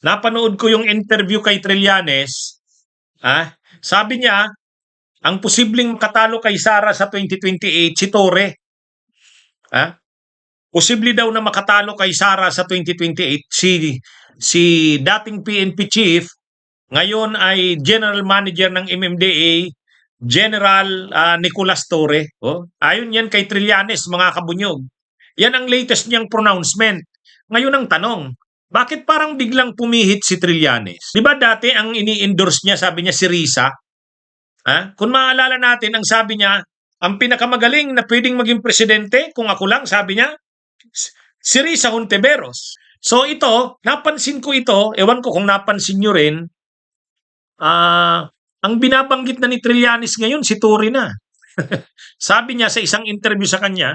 napanood ko yung interview kay Trillanes, sabi niya, ang posibleng makatalo kay Sara sa 2028 si Torre. Posible daw na makatalo kay Sara sa 2028 si dating PNP chief, ngayon ay general manager ng MMDA, General Nicolas Torre. Ayon yan kay Trillanes, mga kabunyog. Yan ang latest niyang pronouncement. Ngayon ang tanong, bakit parang biglang pumihit si Trillanes? Di ba dati ang ini-endorse niya, sabi niya si Risa? Kung maalala natin, ang sabi niya, ang pinakamagaling na pwedeng maging presidente, kung ako lang, sabi niya, si Risa Hontiveros. So ito, napansin ko ito, ewan ko kung napansin nyo rin, ang binabanggit na ni Trillanes ngayon, si Torre na. Sabi niya sa isang interview sa kanya,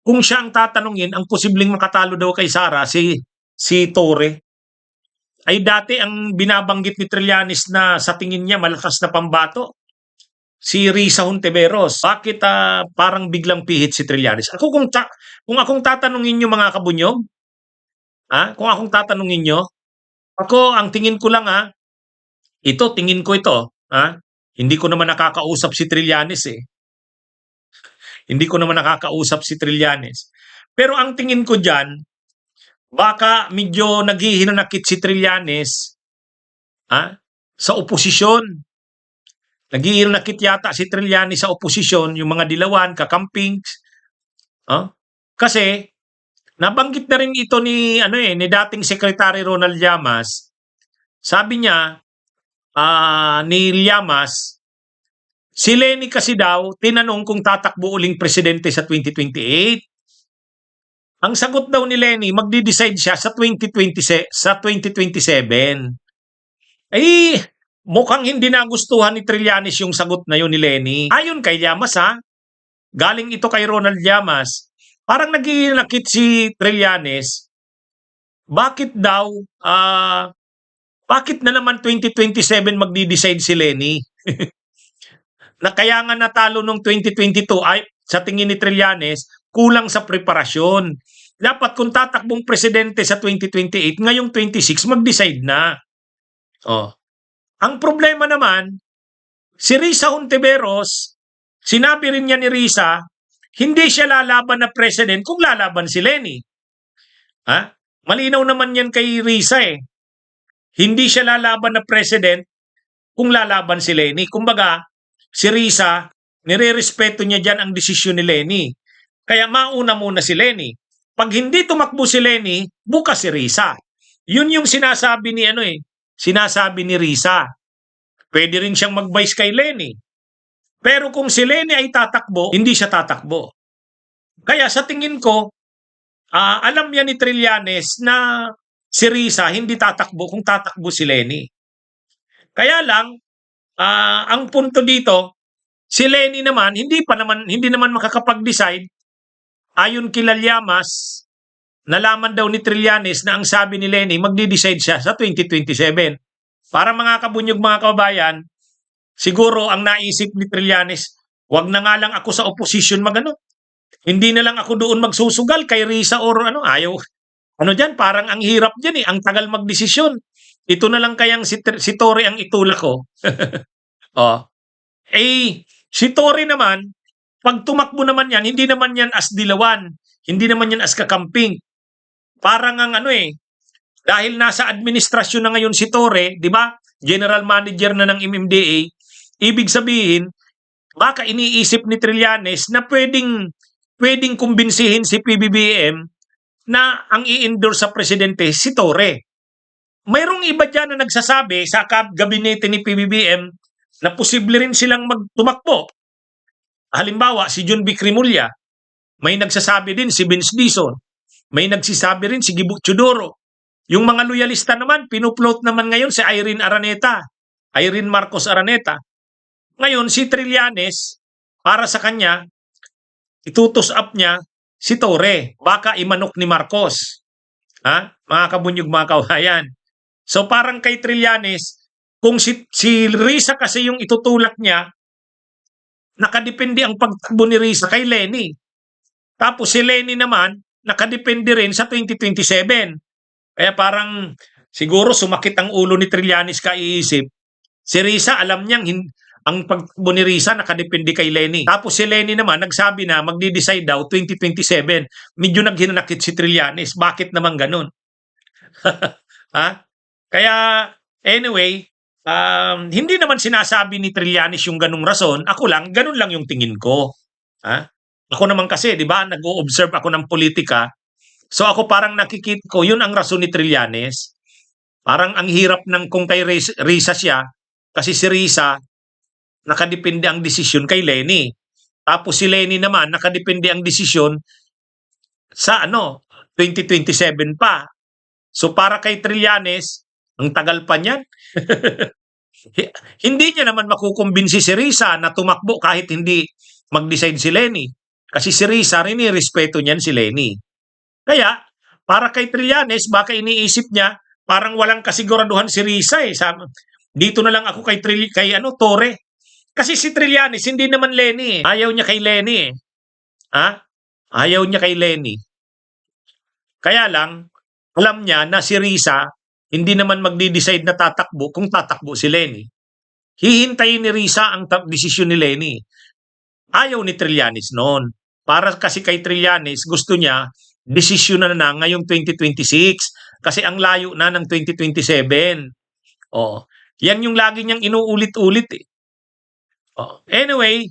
kung siya ang tatanungin, ang posibleng makatalo daw kay Sara, si Torre. Ay dati ang binabanggit ni Trillanes na sa tingin niya malakas na pambato, si Risa Hontiveros. Bakit parang biglang pihit si Trillanes? Ako kung akong tatanungin niyo, mga kabunyog, kung akong tatanungin niyo, ako ang tingin ko lang tingin ko ito, hindi ko naman nakakausap si Trillanes Hindi ko naman nakakausap si Trillanes. Pero ang tingin ko diyan, baka medyo naghihinanakit si Trillanes sa oposisyon. Naghihinanakit yata si Trillanes sa oposisyon, yung mga dilawan, kakamping. Kasi nabanggit na rin ito ni dating Secretary Ronald Llamas. Sabi niya, ni Llamas, si Leni kasi daw tinanong kung tatakbo uling presidente sa 2028. Ang sagot daw ni Leni, magdi-decide siya sa 2027. Ay, mukhang hindi nagustuhan ni Trillanes yung sagot na yun ni Leni. Ayon kay Llamas galing ito kay Ronald Llamas, parang naghihinakit si Trillanes. Bakit na naman 2027 magdi-decide si Leni? Na kaya nga natalo nung 2022 ay sa tingin ni Trillanes, kulang sa preparasyon. Dapat kung tatakbong presidente sa 2028, ngayong 26 mag-decide na. Ang problema naman, si Risa Hontiveros, sinabi rin niya ni Risa, hindi siya lalaban na president kung lalaban si Leni. Malinaw naman yan kay Risa Hindi siya lalaban na president kung lalaban si Leni. Kumbaga, si Risa, nire-respeto niya dyan ang desisyon ni Leni. Kaya mauna muna si Leni. Pag hindi tumakbo si Leni, bukas si Risa. Yun yung sinasabi ni sinasabi ni Risa. Pwede rin siyang mag-vice kay Leni. Pero kung si Leni ay tatakbo, hindi siya tatakbo. Kaya sa tingin ko, alam yan ni Trillanes na si Risa hindi tatakbo kung tatakbo si Leni. Kaya lang, ang punto dito, si Leni naman hindi naman makakapag-decide. Ayon kila Llamas, nalaman daw ni Trillanes na ang sabi ni Leni magdi-decide siya sa 2027. Para mga kabunyog, mga kababayan, siguro ang naisip ni Trillanes, wag na nga lang ako sa opposition Hindi na lang ako doon magsusugal kay Risa or ayaw. Diyan, parang ang hirap diyan ang tagal magdesisyon. Ito na lang kayang si Torre ang itulak ko. Si Torre naman, pag tumakbo naman yan, hindi naman yan as dilawan. Hindi naman yan as kakamping. Parang ang dahil nasa administrasyon na ngayon si Torre, di ba? General manager na ng MMDA, ibig sabihin, baka iniisip ni Trillanes na pwedeng kumbinsihin si PBBM na ang i-endorse sa presidente si Torre. Mayroong iba dyan na nagsasabi sa gabinete ni PBBM na posible rin silang magtumakbo. Halimbawa, si John B. Cremulya. May nagsasabi din si Vince Dizon. May nagsasabi rin si Gibo Teodoro. Yung mga loyalista naman, pinuplot naman ngayon si Irene Marcos Araneta. Ngayon, si Trillanes, para sa kanya, itutos up niya si Torre. Baka imanok ni Marcos. Mga kabunyog, mga kabayan. So parang kay Trillanes, kung si Risa kasi yung itutulak niya, nakadepende ang pagtakbo ni Risa kay Leni. Tapos si Leni naman, nakadepende rin sa 2027. Kaya parang Siguro sumakit ang ulo ni Trillanes kaiisip. Si Risa alam niyang ang pagtakbo ni Risa nakadepende kay Leni. Tapos si Leni naman nagsabi na magdi-decide daw 2027. Medyo naghinanakit si Trillanes. Bakit naman ganun? Ha? Kaya anyway, hindi naman sinasabi ni Trillanes yung ganung rason. Ako lang, ganun lang yung tingin ko. Ha? Ako naman kasi, di ba, nag-o-observe ako ng politika. So ako parang nakikita ko, yun ang rason ni Trillanes. Parang ang hirap ng kung kay Risa siya, kasi si Risa, nakadepende ang desisyon kay Leni. Tapos si Leni naman, nakadepende ang desisyon sa 2027 pa. So para kay Trillanes, ang tagal pa niyan. Hindi niya naman makukumbinsi si Risa na tumakbo kahit hindi mag-decide si Leni. Kasi si Risa, respeto niyan si Leni. Kaya, para kay Trillanes, baka iniisip niya, parang walang kasiguraduhan si Risa eh. Dito na lang ako kay Torre. Kasi si Trillanes, hindi naman Leni eh. Ayaw niya kay Leni eh. Ha? Ayaw niya kay Leni. Kaya lang, alam niya na si Risa, hindi naman magdi-decide na tatakbo kung tatakbo si Leni. Hihintayin ni Risa ang desisyon ni Leni. Ayaw ni Trillanes noon. Para kasi kay Trillanes, gusto niya, desisyon na ngayong 2026. Kasi ang layo na ng 2027. Oh, yan yung lagi niyang inuulit-ulit eh. Oh, anyway,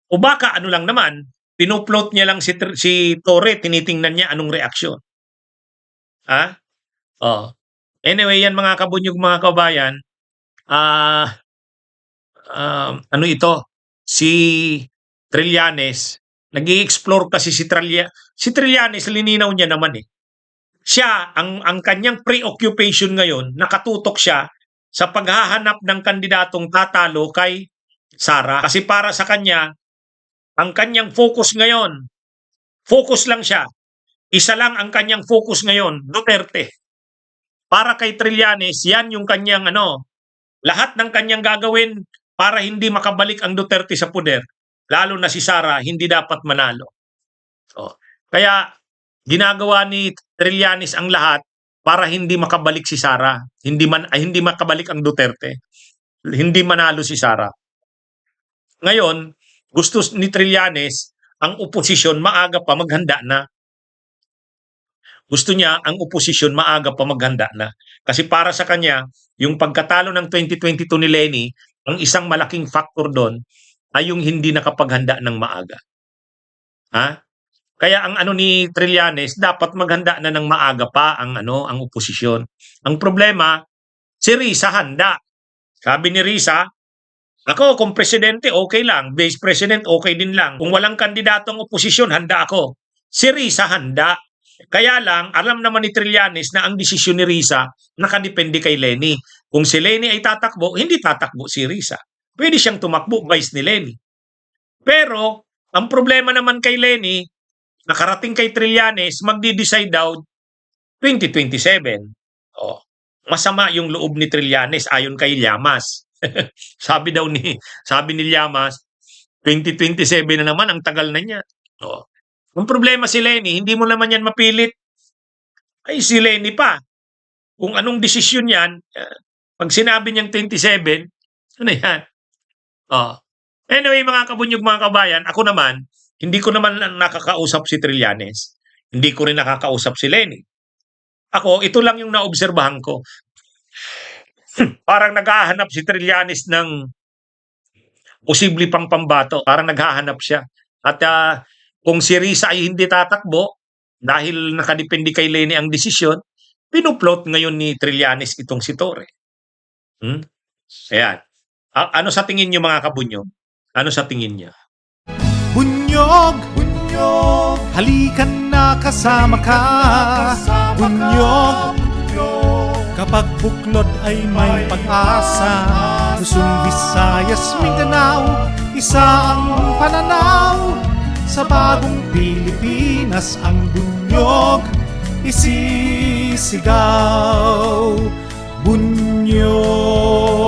o baka ano lang naman, pinoplot niya lang si Torre, tinitingnan niya anong reaksyon. Ha? Oh. Anyway, yan mga kabunyog, mga kabayan, ano ito, si Trillanes, nag-i-explore kasi si Trillanes, lininaw niya naman eh. Siya, ang kanyang preoccupation ngayon, nakatutok siya sa paghahanap ng kandidatong tatalo kay Sara. Kasi para sa kanya, ang kanyang focus ngayon, focus lang siya. Isa lang ang kanyang focus ngayon, Duterte. Para kay Trillanes, yan yung kanyang lahat ng kanyang gagawin para hindi makabalik ang Duterte sa poder. Lalo na si Sara, hindi dapat manalo. So, kaya ginagawa ni Trillanes ang lahat para hindi makabalik si Sara. Hindi makabalik ang Duterte. Hindi manalo si Sara. Ngayon, gusto ni Trillanes ang oposisyon maaga pa maghanda na. Gusto niya ang oposisyon maaga pa maghanda na. Kasi para sa kanya, yung pagkatalo ng 2022 ni Leni, ang isang malaking factor doon ay yung hindi nakapaghanda ng maaga. Ha? Kaya ang ni Trillanes, dapat maghanda na ng maaga pa ang oposisyon. Ang problema, si Risa handa. Sabi ni Risa, ako kung presidente okay lang, vice president okay din lang. Kung walang kandidatong oposisyon, handa ako. Si Risa handa. Kaya lang, alam naman ni Trillanes na ang desisyon ni Risa nakadepende kay Leni. Kung si Leni ay tatakbo, hindi tatakbo si Risa. Pwede siyang tumakbo, vice ni Leni. Pero, ang problema naman kay Leni, nakarating kay Trillanes, magdi-decide daw 2027. Oh, masama yung loob ni Trillanes ayon kay Llamas. sabi ni Llamas, 2027 na naman, ang tagal na niya. Oh. Ang problema si Leni, hindi mo naman yan mapilit. Ay, si Leni pa. Kung anong desisyon yan, pag sinabi niyang 27, ano yan? Oh. Anyway, mga kabunyog, mga kabayan, ako naman, hindi ko naman nakakausap si Trillanes. Hindi ko rin nakakausap si Leni. Ako, ito lang yung naobserbahan ko. Parang naghahanap si Trillanes ng posible pang pambato. Parang naghahanap siya. At kung si Risa ay hindi tatakbo, dahil nakadepende kay Leni ang desisyon, pinuplot ngayon ni Trillanes itong si Torre. Ayan. Ano sa tingin niyo, mga kabunyog? Ano sa tingin niya? Bunyog, bunyog, halikan na kasama ka. Bunyog, kapag buklod ay may pag-asa. Luzon, Visayas, Mindanao, isa ang pananaw. Sa bagong Pilipinas ang bunyog isisigaw. Bunyog.